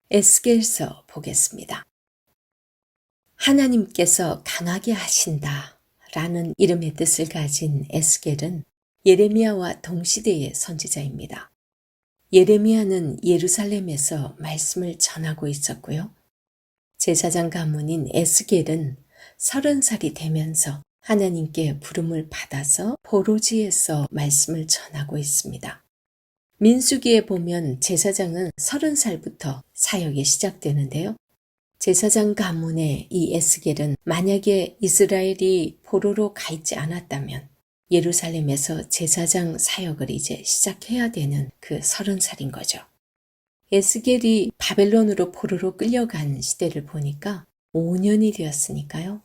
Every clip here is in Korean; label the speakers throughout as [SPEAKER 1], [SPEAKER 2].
[SPEAKER 1] 에스겔서 보겠습니다. 하나님께서 강하게 하신다 라는 이름의 뜻을 가진 에스겔은 예레미야와 동시대의 선지자입니다. 예레미야는 예루살렘에서 말씀을 전하고 있었고요. 제사장 가문인 에스겔은 30살이 되면서 하나님께 부름을 받아서 포로지에서 말씀을 전하고 있습니다. 민수기에 보면 제사장은 30살부터 사역이 시작되는데요. 제사장 가문의 이 에스겔은 만약에 이스라엘이 포로로 가 있지 않았다면 예루살렘에서 제사장 사역을 이제 시작해야 되는 그 30살인 거죠. 에스겔이 바벨론으로 포로로 끌려간 시대를 보니까 5년이 되었으니까요.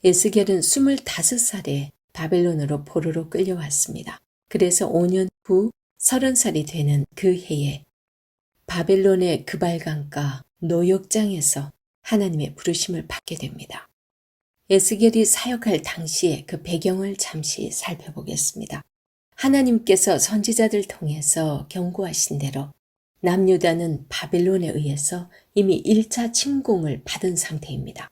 [SPEAKER 1] 에스겔은 25살에 바벨론으로 포로로 끌려왔습니다. 그래서 5년 후 30살이 되는 그 해에 바벨론의 그발강가 노역장에서 하나님의 부르심을 받게 됩니다. 에스겔이 사역할 당시의 그 배경을 잠시 살펴보겠습니다. 하나님께서 선지자들 통해서 경고하신 대로 남유다는 바벨론에 의해서 이미 1차 침공을 받은 상태입니다.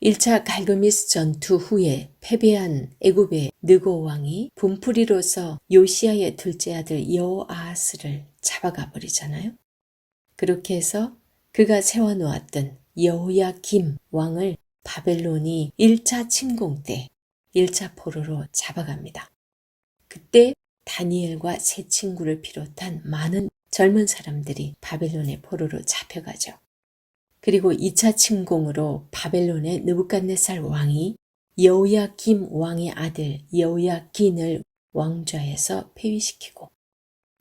[SPEAKER 1] 1차 갈그미스 전투 후에 패배한 애굽의 느고 왕이 분풀이로서 요시야의 둘째 아들 여호아하스를 잡아가 버리잖아요. 그렇게 해서 그가 세워놓았던 여호야김 왕을 바벨론이 1차 침공 때 1차 포로로 잡아갑니다. 그때 다니엘과 세 친구를 비롯한 많은 젊은 사람들이 바벨론의 포로로 잡혀가죠. 그리고 2차 침공으로 바벨론의 느부갓네살 왕이 여호야김 왕의 아들 여호야긴을 왕좌에서 폐위시키고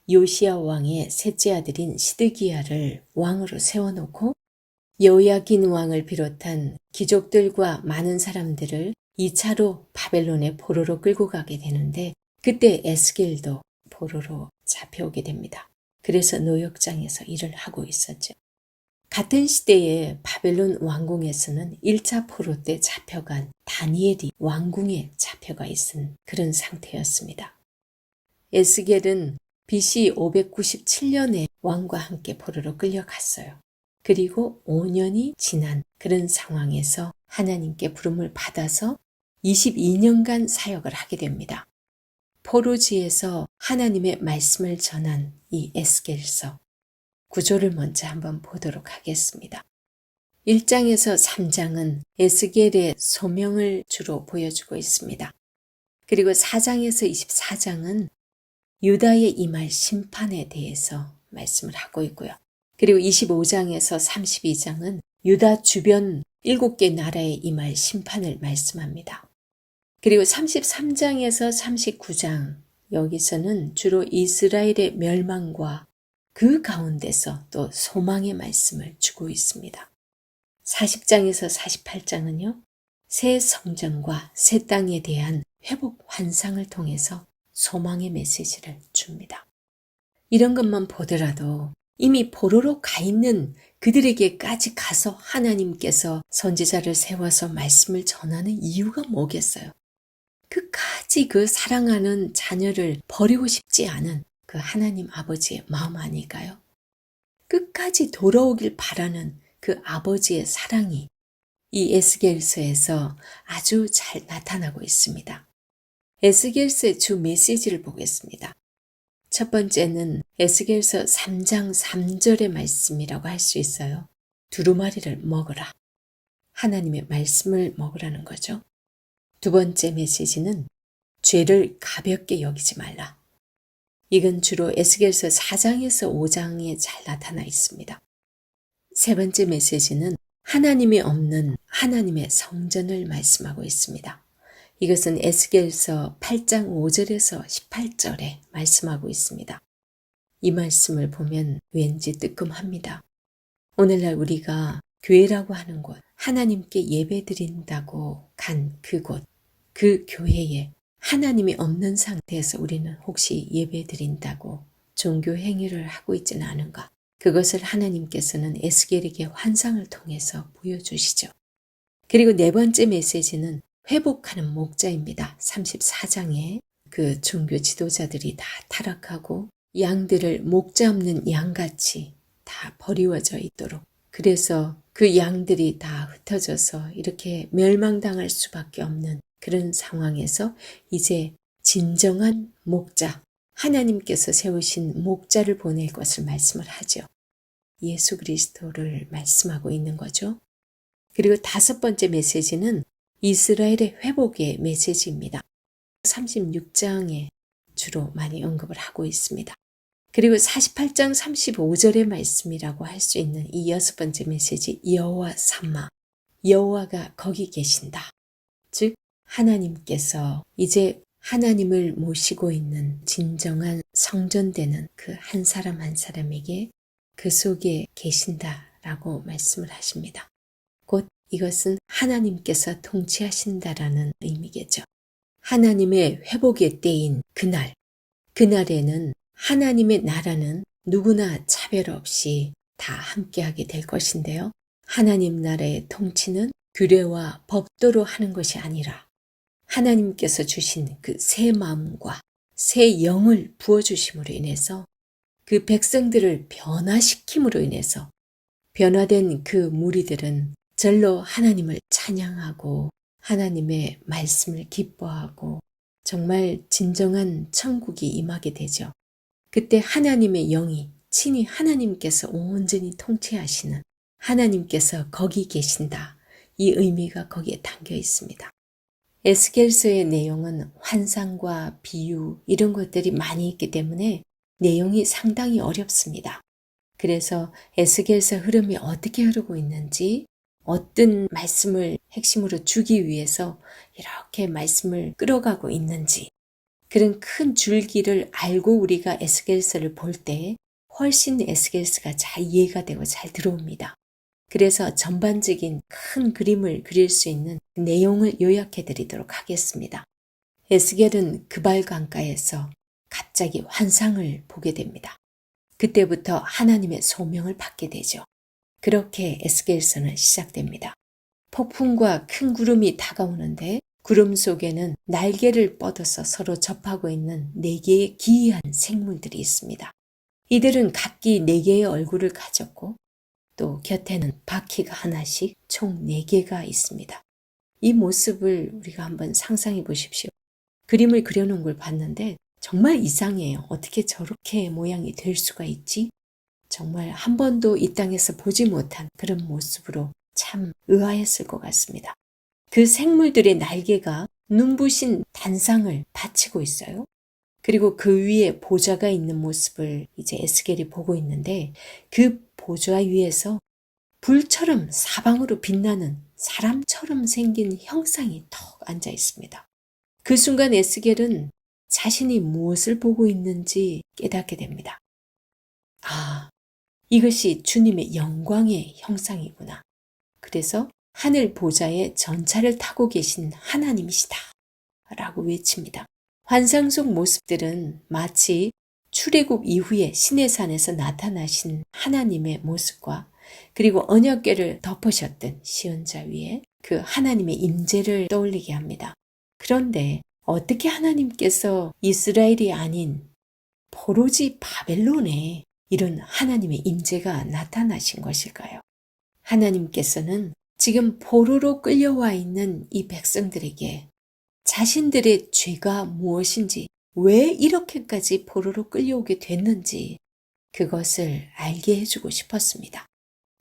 [SPEAKER 1] 요시야 왕의 셋째 아들인 시드기야를 왕으로 세워놓고 여호야긴 왕을 비롯한 귀족들과 많은 사람들을 2차로 바벨론의 포로로 끌고 가게 되는데 그때 에스겔도 포로로 잡혀오게 됩니다. 그래서 노역장에서 일을 하고 있었죠. 같은 시대에 바벨론 왕궁에서는 1차 포로 때 잡혀간 다니엘이 왕궁에 잡혀가 있은 그런 상태였습니다. 에스겔은 BC 597년에 왕과 함께 포로로 끌려갔어요. 그리고 5년이 지난 그런 상황에서 하나님께 부름을 받아서 22년간 사역을 하게 됩니다. 포로지에서 하나님의 말씀을 전한 이 에스겔서 구조를 먼저 한번 보도록 하겠습니다. 1장에서 3장은 에스겔의 소명을 주로 보여주고 있습니다. 그리고 4장에서 24장은 유다의 임할 심판에 대해서 말씀을 하고 있고요. 그리고 25장에서 32장은 유다 주변 7개 나라의 임할 심판을 말씀합니다. 그리고 33장에서 39장 여기서는 주로 이스라엘의 멸망과 그 가운데서 또 소망의 말씀을 주고 있습니다. 40장에서 48장은요. 새 성전과 새 땅에 대한 회복 환상을 통해서 소망의 메시지를 줍니다. 이런 것만 보더라도 이미 포로로 가 있는 그들에게까지 가서 하나님께서 선지자를 세워서 말씀을 전하는 이유가 뭐겠어요? 끝까지 그 사랑하는 자녀를 버리고 싶지 않은 그 하나님 아버지의 마음 아닐까요? 끝까지 돌아오길 바라는 그 아버지의 사랑이 이 에스겔서에서 아주 잘 나타나고 있습니다. 에스겔서의 주 메시지를 보겠습니다. 첫 번째는 에스겔서 3장 3절의 말씀이라고 할 수 있어요. 두루마리를 먹으라. 하나님의 말씀을 먹으라는 거죠. 두 번째 메시지는 죄를 가볍게 여기지 말라. 이건 주로 에스겔서 4장에서 5장에 잘 나타나 있습니다. 세 번째 메시지는 하나님이 없는 하나님의 성전을 말씀하고 있습니다. 이것은 에스겔서 8장 5절에서 18절에 말씀하고 있습니다. 이 말씀을 보면 왠지 뜨끔합니다. 오늘날 우리가 교회라고 하는 곳, 하나님께 예배드린다고 간 그곳, 그 교회에 하나님이 없는 상태에서 우리는 혹시 예배드린다고 종교 행위를 하고 있지는 않은가? 그것을 하나님께서는 에스겔에게 환상을 통해서 보여주시죠. 그리고 네 번째 메시지는 회복하는 목자입니다. 34장에 그 종교 지도자들이 다 타락하고 양들을 목자 없는 양같이 다 버리워져 있도록, 그래서 그 양들이 다 흩어져서 이렇게 멸망당할 수밖에 없는 그런 상황에서 이제 진정한 목자, 하나님께서 세우신 목자를 보낼 것을 말씀을 하죠. 예수 그리스도를 말씀하고 있는 거죠. 그리고 다섯 번째 메시지는 이스라엘의 회복의 메시지입니다. 36장에 주로 많이 언급을 하고 있습니다. 그리고 48장 35절의 말씀이라고 할 수 있는 이 여섯 번째 메시지, 여호와 삼마, 여호와가 거기 계신다. 즉 하나님께서 이제 하나님을 모시고 있는 진정한 성전되는 그 한 사람 한 사람에게 그 속에 계신다라고 말씀을 하십니다. 곧 이것은 하나님께서 통치하신다라는 의미겠죠. 하나님의 회복의 때인 그날에는 하나님의 나라는 누구나 차별 없이 다 함께하게 될 것인데요. 하나님 나라의 통치는 규례와 법도로 하는 것이 아니라 하나님께서 주신 그 새 마음과 새 영을 부어주심으로 인해서 그 백성들을 변화시킴으로 인해서 변화된 그 무리들은 절로 하나님을 찬양하고 하나님의 말씀을 기뻐하고 정말 진정한 천국이 임하게 되죠. 그때 하나님의 영이 친히 하나님께서 온전히 통치하시는, 하나님께서 거기 계신다. 이 의미가 거기에 담겨 있습니다. 에스겔서의 내용은 환상과 비유 이런 것들이 많이 있기 때문에 내용이 상당히 어렵습니다. 그래서 에스겔서 흐름이 어떻게 흐르고 있는지, 어떤 말씀을 핵심으로 주기 위해서 이렇게 말씀을 끌어가고 있는지, 그런 큰 줄기를 알고 우리가 에스겔서를 볼 때 훨씬 에스겔서가 잘 이해가 되고 잘 들어옵니다. 그래서 전반적인 큰 그림을 그릴 수 있는 내용을 요약해 드리도록 하겠습니다. 에스겔은 그발 강가에서 갑자기 환상을 보게 됩니다. 그때부터 하나님의 소명을 받게 되죠. 그렇게 에스겔서는 시작됩니다. 폭풍과 큰 구름이 다가오는데 구름 속에는 날개를 뻗어서 서로 접하고 있는 4개의 기이한 생물들이 있습니다. 이들은 각기 4개의 얼굴을 가졌고 또 곁에는 바퀴가 하나씩 총 4개가 있습니다. 이 모습을 우리가 한번 상상해 보십시오. 그림을 그려놓은 걸 봤는데 정말 이상해요. 어떻게 저렇게 모양이 될 수가 있지? 정말 한 번도 이 땅에서 보지 못한 그런 모습으로 참 의아했을 것 같습니다. 그 생물들의 날개가 눈부신 단상을 받치고 있어요. 그리고 그 위에 보좌가 있는 모습을 이제 에스겔이 보고 있는데 그 보좌 위에서 불처럼 사방으로 빛나는 사람처럼 생긴 형상이 턱 앉아 있습니다. 그 순간 에스겔은 자신이 무엇을 보고 있는지 깨닫게 됩니다. 아, 이것이 주님의 영광의 형상이구나. 그래서 하늘 보좌에 전차를 타고 계신 하나님이시다 라고 외칩니다. 환상 속 모습들은 마치 출애굽 이후에 시내산에서 나타나신 하나님의 모습과 그리고 언약궤를 덮으셨던 시온자 위에 그 하나님의 임재를 떠올리게 합니다. 그런데 어떻게 하나님께서 이스라엘이 아닌 포로지 바벨론에 이런 하나님의 임재가 나타나신 것일까요? 하나님께서는 지금 포로로 끌려와 있는 이 백성들에게 자신들의 죄가 무엇인지, 왜 이렇게까지 포로로 끌려오게 됐는지 그것을 알게 해주고 싶었습니다.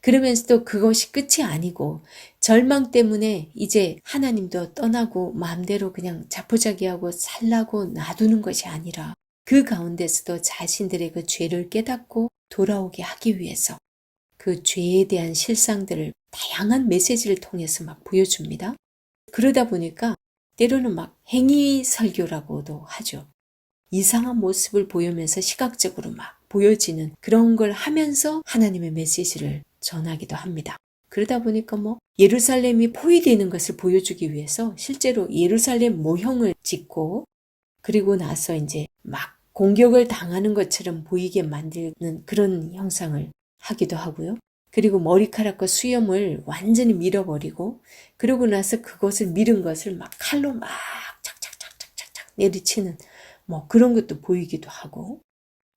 [SPEAKER 1] 그러면서도 그것이 끝이 아니고 절망 때문에 이제 하나님도 떠나고 마음대로 그냥 자포자기하고 살라고 놔두는 것이 아니라 그 가운데서도 자신들의 그 죄를 깨닫고 돌아오게 하기 위해서 그 죄에 대한 실상들을 다양한 메시지를 통해서 막 보여줍니다. 그러다 보니까 때로는 막 행위 설교라고도 하죠. 이상한 모습을 보이면서 시각적으로 막 보여지는 그런 걸 하면서 하나님의 메시지를 전하기도 합니다. 그러다 보니까 예루살렘이 포위되는 것을 보여주기 위해서 실제로 예루살렘 모형을 짓고 그리고 나서 이제 막 공격을 당하는 것처럼 보이게 만드는 그런 형상을 하기도 하고요. 그리고 머리카락과 수염을 완전히 밀어버리고 그러고 나서 그것을 밀은 것을 막 칼로 막 착착착착착착 내리치는 뭐 그런 것도 보이기도 하고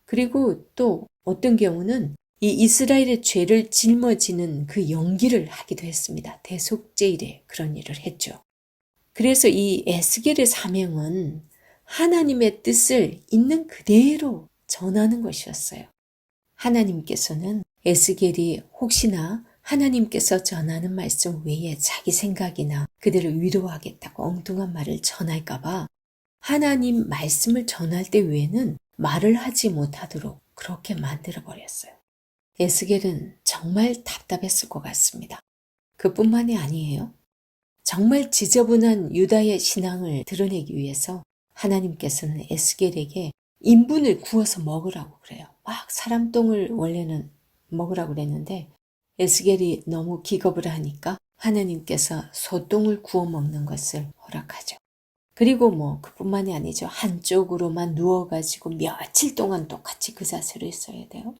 [SPEAKER 1] 그리고 또 어떤 경우는 이 이스라엘의 죄를 짊어지는 그 연기를 하기도 했습니다. 대속죄일에 그런 일을 했죠. 그래서 이 에스겔의 사명은 하나님의 뜻을 있는 그대로 전하는 것이었어요. 하나님께서는 에스겔이 혹시나 하나님께서 전하는 말씀 외에 자기 생각이나 그들을 위로하겠다고 엉뚱한 말을 전할까봐 하나님 말씀을 전할 때 외에는 말을 하지 못하도록 그렇게 만들어버렸어요. 에스겔은 정말 답답했을 것 같습니다. 그뿐만이 아니에요. 정말 지저분한 유다의 신앙을 드러내기 위해서 하나님께서는 에스겔에게 인분을 구워서 먹으라고 그래요. 막 사람 똥을 원래는 먹으라고 그랬는데 에스겔이 너무 기겁을 하니까 하나님께서 소똥을 구워 먹는 것을 허락하죠. 그리고 뭐 그뿐만이 아니죠. 한쪽으로만 누워가지고 며칠 동안 똑같이 그 자세로 있어야 돼요.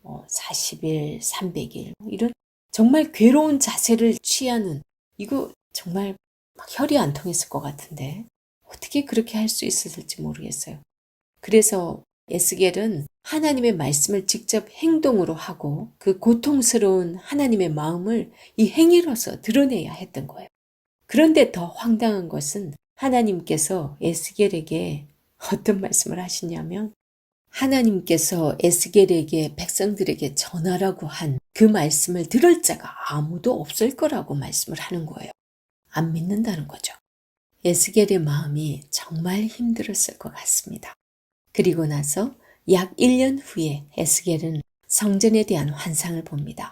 [SPEAKER 1] 40일, 300일 이런 정말 괴로운 자세를 취하는 이거 정말 막 혈이 안 통했을 것 같은데 어떻게 그렇게 할 수 있었을지 모르겠어요. 그래서 에스겔은 하나님의 말씀을 직접 행동으로 하고 그 고통스러운 하나님의 마음을 이 행위로서 드러내야 했던 거예요. 그런데 더 황당한 것은 하나님께서 에스겔에게 어떤 말씀을 하시냐면 하나님께서 에스겔에게 백성들에게 전하라고 한 그 말씀을 들을 자가 아무도 없을 거라고 말씀을 하는 거예요. 안 믿는다는 거죠. 에스겔의 마음이 정말 힘들었을 것 같습니다. 그리고 나서 약 1년 후에 에스겔은 성전에 대한 환상을 봅니다.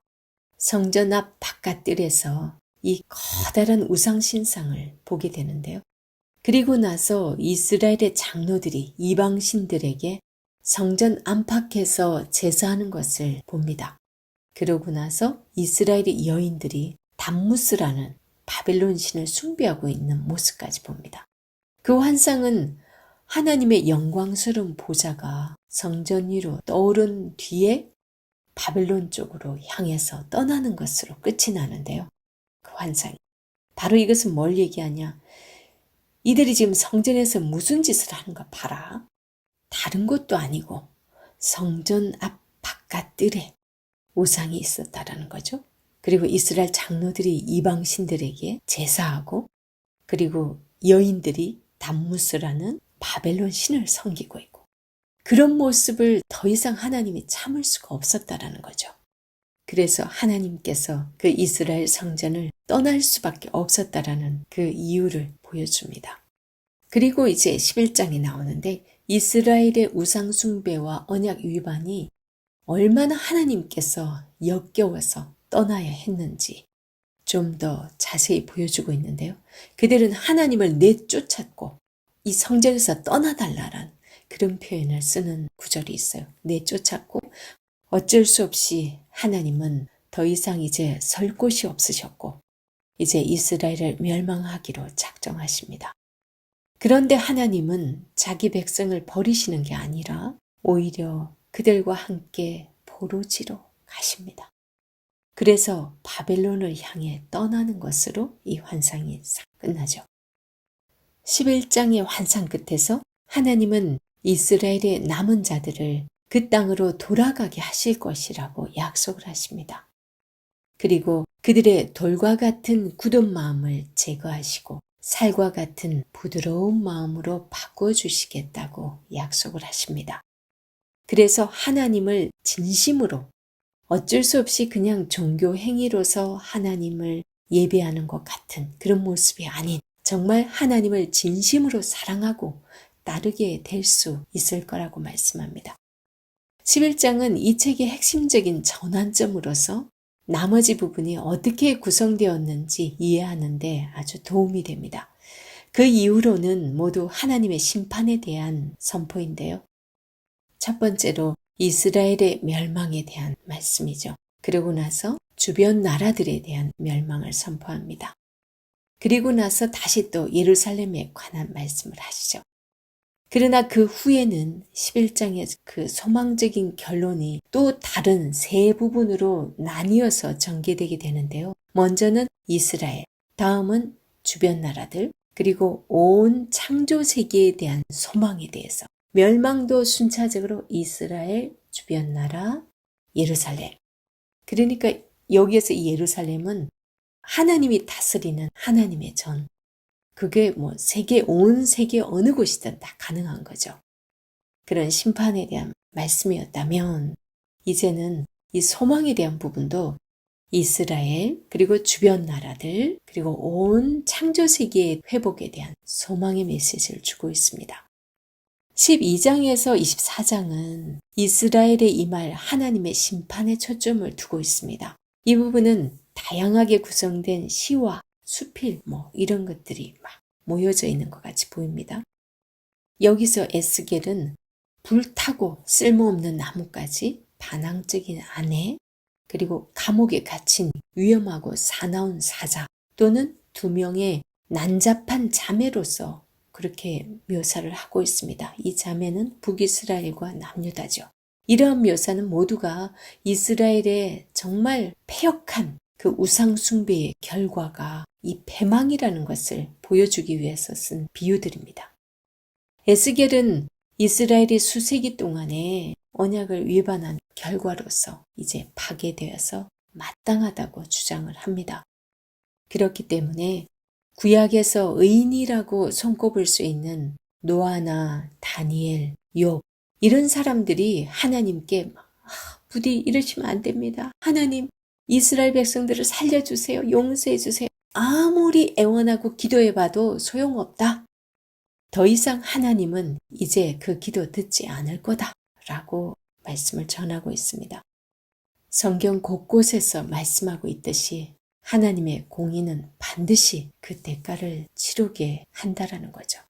[SPEAKER 1] 성전 앞 바깥뜰에서 이 커다란 우상신상을 보게 되는데요. 그리고 나서 이스라엘의 장로들이 이방신들에게 성전 안팎에서 제사하는 것을 봅니다. 그러고 나서 이스라엘의 여인들이 담무스라는 바벨론 신을 숭배하고 있는 모습까지 봅니다. 그 환상은 하나님의 영광스러운 보좌가 성전 위로 떠오른 뒤에 바벨론 쪽으로 향해서 떠나는 것으로 끝이 나는데요. 그 환상이. 바로 이것은 뭘 얘기하냐. 이들이 지금 성전에서 무슨 짓을 하는가 봐라. 다른 것도 아니고 성전 앞 바깥뜰에 우상이 있었다라는 거죠. 그리고 이스라엘 장로들이 이방신들에게 제사하고 그리고 여인들이 담무스라는 바벨론 신을 섬기고 있고 그런 모습을 더 이상 하나님이 참을 수가 없었다라는 거죠. 그래서 하나님께서 그 이스라엘 성전을 떠날 수밖에 없었다라는 그 이유를 보여줍니다. 그리고 이제 11장이 나오는데 이스라엘의 우상 숭배와 언약 위반이 얼마나 하나님께서 역겨워서 떠나야 했는지 좀 더 자세히 보여주고 있는데요. 그들은 하나님을 내쫓았고 이 성전에서 떠나달라란 그런 표현을 쓰는 구절이 있어요. 내쫓았고 어쩔 수 없이 하나님은 더 이상 이제 설 곳이 없으셨고 이제 이스라엘을 멸망하기로 작정하십니다. 그런데 하나님은 자기 백성을 버리시는 게 아니라 오히려 그들과 함께 포로지로 가십니다. 그래서 바벨론을 향해 떠나는 것으로 이 환상이 싹 끝나죠. 11장의 환상 끝에서 하나님은 이스라엘의 남은 자들을 그 땅으로 돌아가게 하실 것이라고 약속을 하십니다. 그리고 그들의 돌과 같은 굳은 마음을 제거하시고 살과 같은 부드러운 마음으로 바꿔주시겠다고 약속을 하십니다. 그래서 하나님을 진심으로 어쩔 수 없이 그냥 종교 행위로서 하나님을 예배하는 것 같은 그런 모습이 아닌 정말 하나님을 진심으로 사랑하고 따르게 될 수 있을 거라고 말씀합니다. 11장은 이 책의 핵심적인 전환점으로서 나머지 부분이 어떻게 구성되었는지 이해하는 데 아주 도움이 됩니다. 그 이후로는 모두 하나님의 심판에 대한 선포인데요. 첫 번째로 이스라엘의 멸망에 대한 말씀이죠. 그리고 나서 주변 나라들에 대한 멸망을 선포합니다. 그리고 나서 다시 또 예루살렘에 관한 말씀을 하시죠. 그러나 그 후에는 11장의 그 소망적인 결론이 또 다른 세 부분으로 나뉘어서 전개되게 되는데요. 먼저는 이스라엘, 다음은 주변 나라들, 그리고 온 창조 세계에 대한 소망에 대해서 멸망도 순차적으로 이스라엘, 주변 나라, 예루살렘. 그러니까 여기에서 이 예루살렘은 하나님이 다스리는 하나님의 전. 그게 뭐 온 세계 어느 곳이든 다 가능한 거죠. 그런 심판에 대한 말씀이었다면 이제는 이 소망에 대한 부분도 이스라엘 그리고 주변 나라들 그리고 온 창조 세계의 회복에 대한 소망의 메시지를 주고 있습니다. 12장에서 24장은 이스라엘에 임할 하나님의 심판에 초점을 두고 있습니다. 이 부분은 다양하게 구성된 시와 수필 이런 것들이 막 모여져 있는 것 같이 보입니다. 여기서 에스겔은 불타고 쓸모없는 나뭇가지, 반항적인 아내, 그리고 감옥에 갇힌 위험하고 사나운 사자 또는 두 명의 난잡한 자매로서 그렇게 묘사를 하고 있습니다. 이 자매는 북이스라엘과 남유다죠. 이러한 묘사는 모두가 이스라엘의 정말 패역한 그 우상 숭배의 결과가 이 패망이라는 것을 보여주기 위해서 쓴 비유들입니다. 에스겔은 이스라엘이 수세기 동안에 언약을 위반한 결과로서 이제 파괴되어서 마땅하다고 주장을 합니다. 그렇기 때문에 구약에서 의인이라고 손꼽을 수 있는 노아나 다니엘, 욥 이런 사람들이 하나님께 부디 이러시면 안 됩니다. 하나님 이스라엘 백성들을 살려주세요. 용서해주세요. 아무리 애원하고 기도해봐도 소용없다. 더 이상 하나님은 이제 그 기도 듣지 않을 거다 라고 말씀을 전하고 있습니다. 성경 곳곳에서 말씀하고 있듯이 하나님의 공의는 반드시 그 대가를 치르게 한다라는 거죠.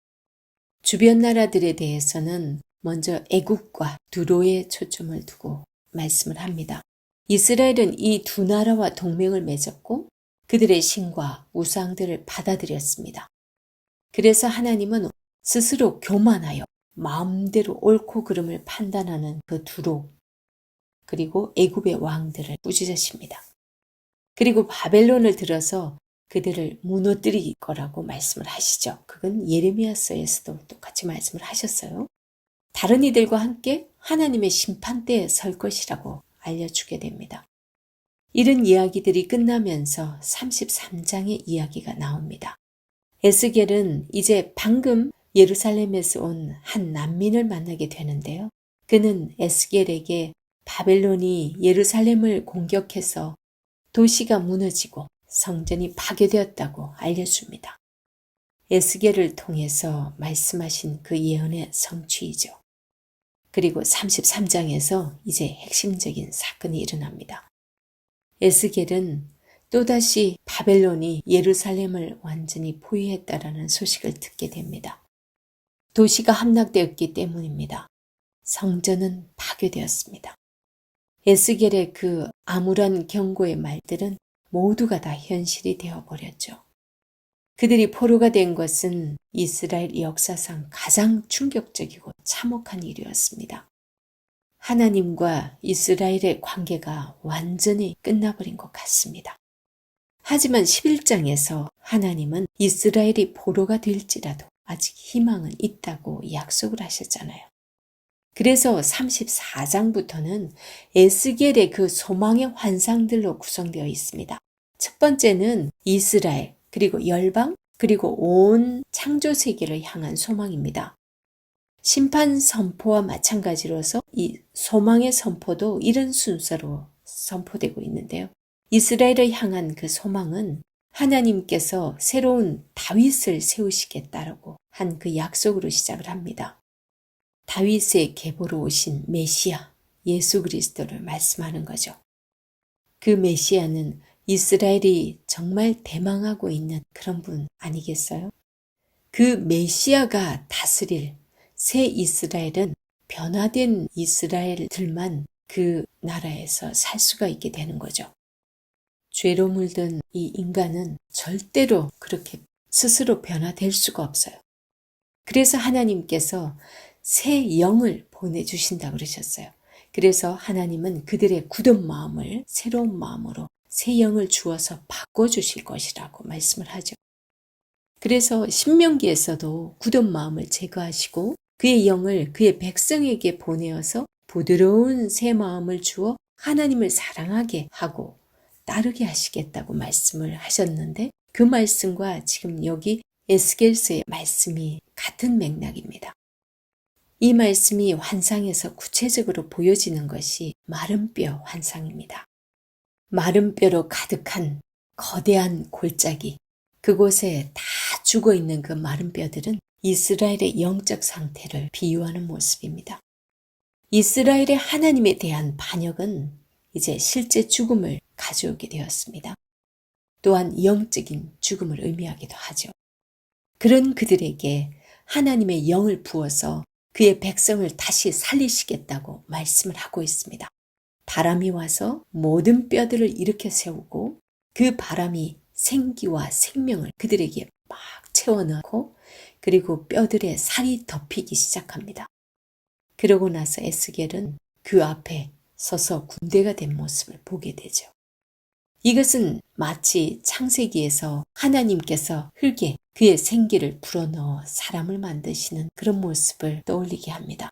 [SPEAKER 1] 주변 나라들에 대해서는 먼저 애국과 두로에 초점을 두고 말씀을 합니다. 이스라엘은 이 두 나라와 동맹을 맺었고 그들의 신과 우상들을 받아들였습니다. 그래서 하나님은 스스로 교만하여 마음대로 옳고 그름을 판단하는 그 두로 그리고 애굽의 왕들을 꾸짖으십니다. 그리고 바벨론을 들어서 그들을 무너뜨릴 거라고 말씀을 하시죠. 그건 예레미야서에서도 똑같이 말씀을 하셨어요. 다른 이들과 함께 하나님의 심판대에 설 것이라고 알려주게 됩니다. 이런 이야기들이 끝나면서 33장의 이야기가 나옵니다. 에스겔은 이제 방금 예루살렘에서 온 한 난민을 만나게 되는데요. 그는 에스겔에게 바벨론이 예루살렘을 공격해서 도시가 무너지고 성전이 파괴되었다고 알려줍니다. 에스겔을 통해서 말씀하신 그 예언의 성취이죠. 그리고 33장에서 이제 핵심적인 사건이 일어납니다. 에스겔은 또다시 바벨론이 예루살렘을 완전히 포위했다라는 소식을 듣게 됩니다. 도시가 함락되었기 때문입니다. 성전은 파괴되었습니다. 에스겔의 그 암울한 경고의 말들은 모두가 다 현실이 되어버렸죠. 그들이 포로가 된 것은 이스라엘 역사상 가장 충격적이고 참혹한 일이었습니다. 하나님과 이스라엘의 관계가 완전히 끝나버린 것 같습니다. 하지만 11장에서 하나님은 이스라엘이 포로가 될지라도 아직 희망은 있다고 약속을 하셨잖아요. 그래서 34장부터는 에스겔의 그 소망의 환상들로 구성되어 있습니다. 첫 번째는 이스라엘, 그리고 열방, 그리고 온 창조 세계를 향한 소망입니다. 심판 선포와 마찬가지로서 이 소망의 선포도 이런 순서로 선포되고 있는데요. 이스라엘을 향한 그 소망은 하나님께서 새로운 다윗을 세우시겠다라고 한 그 약속으로 시작을 합니다. 다윗의 계보로 오신 메시아, 예수 그리스도를 말씀하는 거죠. 그 메시아는 이스라엘이 정말 대망하고 있는 그런 분 아니겠어요? 그 메시아가 다스릴 새 이스라엘은 변화된 이스라엘들만 그 나라에서 살 수가 있게 되는 거죠. 죄로 물든 이 인간은 절대로 그렇게 스스로 변화될 수가 없어요. 그래서 하나님께서 새 영을 보내주신다고 그러셨어요. 그래서 하나님은 그들의 굳은 마음을 새로운 마음으로 새 영을 주어서 바꿔주실 것이라고 말씀을 하죠. 그래서 신명기에서도 굳은 마음을 제거하시고 그의 영을 그의 백성에게 보내어서 부드러운 새 마음을 주어 하나님을 사랑하게 하고 따르게 하시겠다고 말씀을 하셨는데 그 말씀과 지금 여기 에스겔서의 말씀이 같은 맥락입니다. 이 말씀이 환상에서 구체적으로 보여지는 것이 마른 뼈 환상입니다. 마른 뼈로 가득한 거대한 골짜기, 그곳에 다 죽어있는 그 마른 뼈들은 이스라엘의 영적 상태를 비유하는 모습입니다. 이스라엘의 하나님에 대한 반역은 이제 실제 죽음을 가져오게 되었습니다. 또한 영적인 죽음을 의미하기도 하죠. 그런 그들에게 하나님의 영을 부어서 그의 백성을 다시 살리시겠다고 말씀을 하고 있습니다. 바람이 와서 모든 뼈들을 일으켜 세우고 그 바람이 생기와 생명을 그들에게 막 채워넣고 그리고 뼈들의 살이 덮이기 시작합니다. 그러고 나서 에스겔은 그 앞에 서서 군대가 된 모습을 보게 되죠. 이것은 마치 창세기에서 하나님께서 흙에 그의 생기를 불어넣어 사람을 만드시는 그런 모습을 떠올리게 합니다.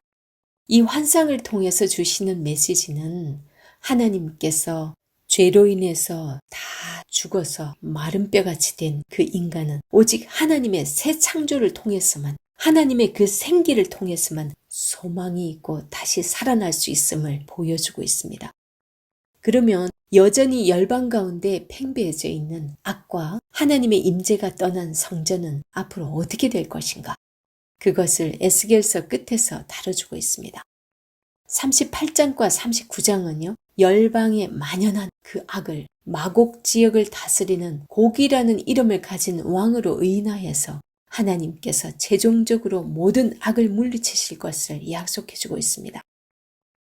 [SPEAKER 1] 이 환상을 통해서 주시는 메시지는 하나님께서 죄로 인해서 다 죽어서 마른 뼈같이 된 그 인간은 오직 하나님의 새 창조를 통해서만, 하나님의 그 생기를 통해서만 소망이 있고 다시 살아날 수 있음을 보여주고 있습니다. 그러면 여전히 열방 가운데 팽배해져 있는 악과 하나님의 임재가 떠난 성전은 앞으로 어떻게 될 것인가? 그것을 에스겔서 끝에서 다뤄주고 있습니다. 38장과 39장은요. 열방에 만연한 그 악을 마곡 지역을 다스리는 곡이라는 이름을 가진 왕으로 의인하여서 하나님께서 최종적으로 모든 악을 물리치실 것을 약속해주고 있습니다.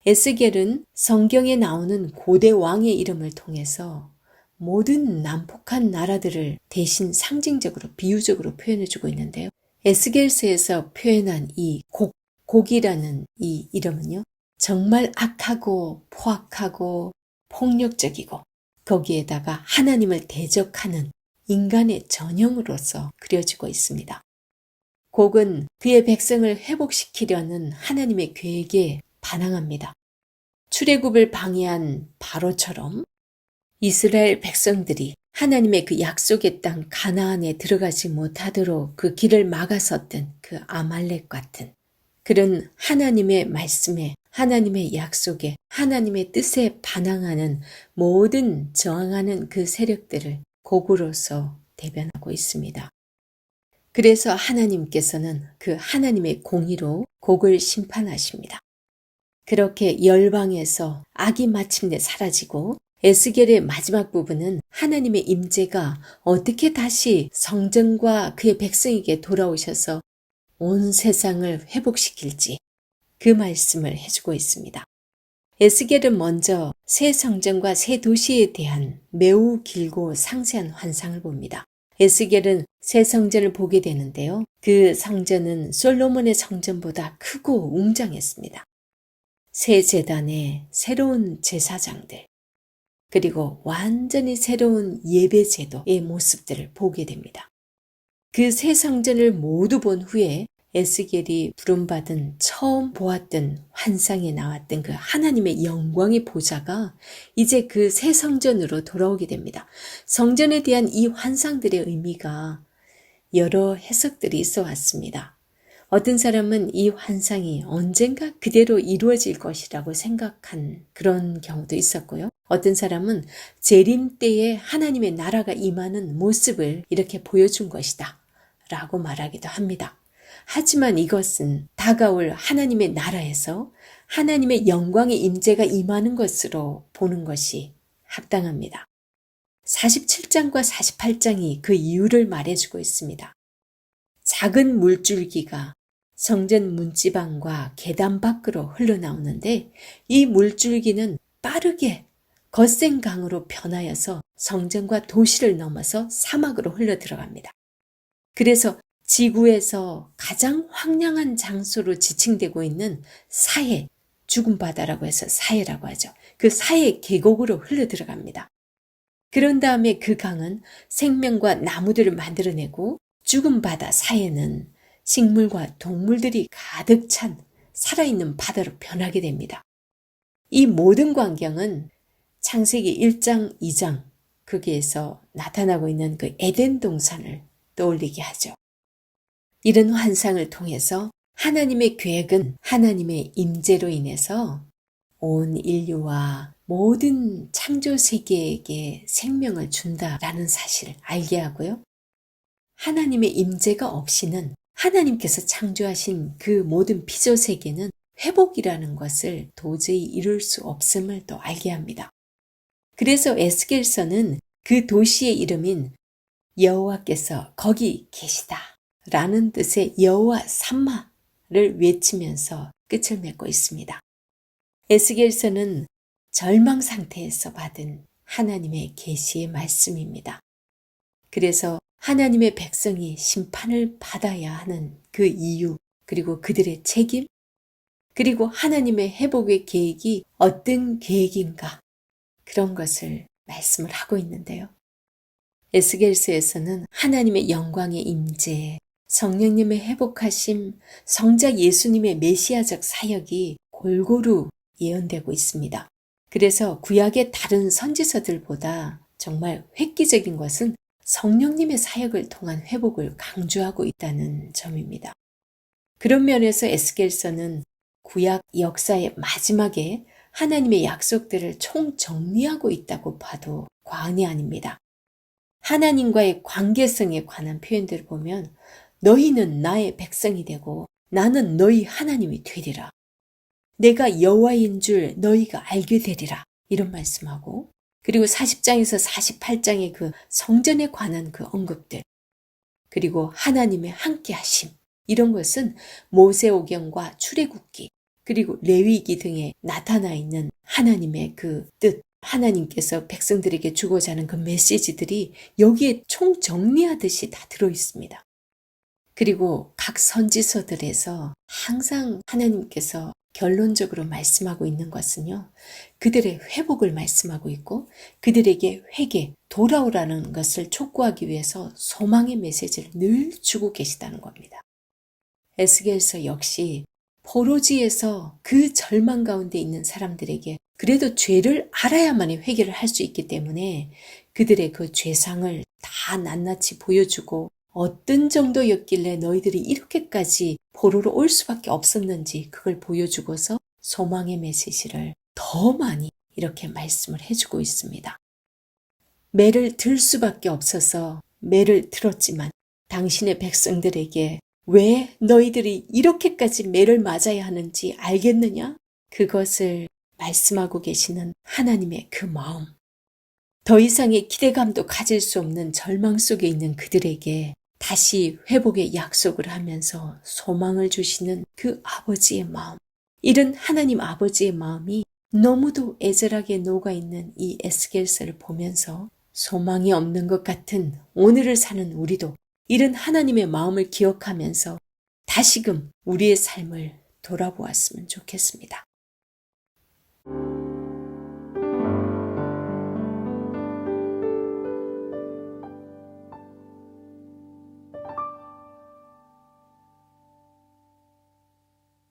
[SPEAKER 1] 에스겔은 성경에 나오는 고대 왕의 이름을 통해서 모든 난폭한 나라들을 대신 상징적으로 비유적으로 표현해주고 있는데요. 에스겔서에서 표현한 이 곡이라는 이 이름은요. 정말 악하고 포악하고 폭력적이고 거기에다가 하나님을 대적하는 인간의 전형으로서 그려지고 있습니다. 곡은 그의 백성을 회복시키려는 하나님의 계획에 반항합니다. 출애굽을 방해한 바로처럼 이스라엘 백성들이 하나님의 그 약속의 땅 가나안에 들어가지 못하도록 그 길을 막아섰던 그 아말렉 같은 그런 하나님의 말씀에, 하나님의 약속에, 하나님의 뜻에 반항하는 모든 저항하는 그 세력들을 곡으로서 대변하고 있습니다. 그래서 하나님께서는 그 하나님의 공의로 곡을 심판하십니다. 그렇게 열방에서 악이 마침내 사라지고 에스겔의 마지막 부분은 하나님의 임재가 어떻게 다시 성전과 그의 백성에게 돌아오셔서 온 세상을 회복시킬지 그 말씀을 해주고 있습니다. 에스겔은 먼저 새 성전과 새 도시에 대한 매우 길고 상세한 환상을 봅니다. 에스겔은 새 성전을 보게 되는데요. 그 성전은 솔로몬의 성전보다 크고 웅장했습니다. 새 제단에 새로운 제사장들, 그리고 완전히 새로운 예배 제도의 모습들을 보게 됩니다. 그 새 성전을 모두 본 후에 에스겔이 부름받은 처음 보았던 환상에 나왔던 그 하나님의 영광의 보좌가 이제 그 새 성전으로 돌아오게 됩니다. 성전에 대한 이 환상들의 의미가 여러 해석들이 있어 왔습니다. 어떤 사람은 이 환상이 언젠가 그대로 이루어질 것이라고 생각한 그런 경우도 있었고요. 어떤 사람은 재림 때에 하나님의 나라가 임하는 모습을 이렇게 보여준 것이다 라고 말하기도 합니다. 하지만 이것은 다가올 하나님의 나라에서 하나님의 영광의 임재가 임하는 것으로 보는 것이 합당합니다. 47장과 48장이 그 이유를 말해주고 있습니다. 작은 물줄기가 성전 문지방과 계단 밖으로 흘러나오는데 이 물줄기는 빠르게 거센 강으로 변하여서 성전과 도시를 넘어서 사막으로 흘러 들어갑니다. 그래서 지구에서 가장 황량한 장소로 지칭되고 있는 사해, 죽은 바다라고 해서 사해라고 하죠. 그 사해 계곡으로 흘러 들어갑니다. 그런 다음에 그 강은 생명과 나무들을 만들어내고 죽은 바다 사해는 식물과 동물들이 가득 찬 살아있는 바다로 변하게 됩니다. 이 모든 광경은 창세기 1장, 2장 거기에서 나타나고 있는 그 에덴 동산을 떠올리게 하죠. 이런 환상을 통해서 하나님의 계획은 하나님의 임재로 인해서 온 인류와 모든 창조 세계에게 생명을 준다라는 사실을 알게 하고요. 하나님의 임재가 없이는 하나님께서 창조하신 그 모든 피조 세계는 회복이라는 것을 도저히 이룰 수 없음을 또 알게 합니다. 그래서 에스겔서는 그 도시의 이름인 여호와께서 거기 계시다 라는 뜻의 여호와 삼마를 외치면서 끝을 맺고 있습니다. 에스겔서는 절망 상태에서 받은 하나님의 계시의 말씀입니다. 그래서 하나님의 백성이 심판을 받아야 하는 그 이유, 그리고 그들의 책임, 그리고 하나님의 회복의 계획이 어떤 계획인가, 그런 것을 말씀을 하고 있는데요. 에스겔서에서는 하나님의 영광의 임재, 성령님의 회복하심, 성자 예수님의 메시아적 사역이 골고루 예언되고 있습니다. 그래서 구약의 다른 선지서들보다 정말 획기적인 것은 성령님의 사역을 통한 회복을 강조하고 있다는 점입니다. 그런 면에서 에스겔서는 구약 역사의 마지막에 하나님의 약속들을 총정리하고 있다고 봐도 과언이 아닙니다. 하나님과의 관계성에 관한 표현들을 보면 너희는 나의 백성이 되고 나는 너희 하나님이 되리라. 내가 여호와인 줄 너희가 알게 되리라. 이런 말씀하고, 그리고 40장에서 48장의 그 성전에 관한 그 언급들, 그리고 하나님의 함께하심, 이런 것은 모세오경과 출애굽기, 그리고 레위기 등에 나타나 있는 하나님의 그 뜻, 하나님께서 백성들에게 주고자 하는 그 메시지들이 여기에 총정리하듯이 다 들어있습니다. 그리고 각 선지서들에서 항상 하나님께서 결론적으로 말씀하고 있는 것은요, 그들의 회복을 말씀하고 있고 그들에게 회개, 돌아오라는 것을 촉구하기 위해서 소망의 메시지를 늘 주고 계시다는 겁니다. 에스겔서 역시 포로지에서 그 절망 가운데 있는 사람들에게 그래도 죄를 알아야만이 회개를 할 수 있기 때문에 그들의 그 죄상을 다 낱낱이 보여주고 어떤 정도였길래 너희들이 이렇게까지 포로로 올 수밖에 없었는지 그걸 보여주고서 소망의 메시지를 더 많이 이렇게 말씀을 해주고 있습니다. 매를 들 수밖에 없어서 매를 들었지만 당신의 백성들에게 왜 너희들이 이렇게까지 매를 맞아야 하는지 알겠느냐? 그것을 말씀하고 계시는 하나님의 그 마음. 더 이상의 기대감도 가질 수 없는 절망 속에 있는 그들에게 다시 회복의 약속을 하면서 소망을 주시는 그 아버지의 마음. 이런 하나님 아버지의 마음이 너무도 애절하게 녹아있는 이 에스겔서를 보면서 소망이 없는 것 같은 오늘을 사는 우리도 이런 하나님의 마음을 기억하면서 다시금 우리의 삶을 돌아보았으면 좋겠습니다.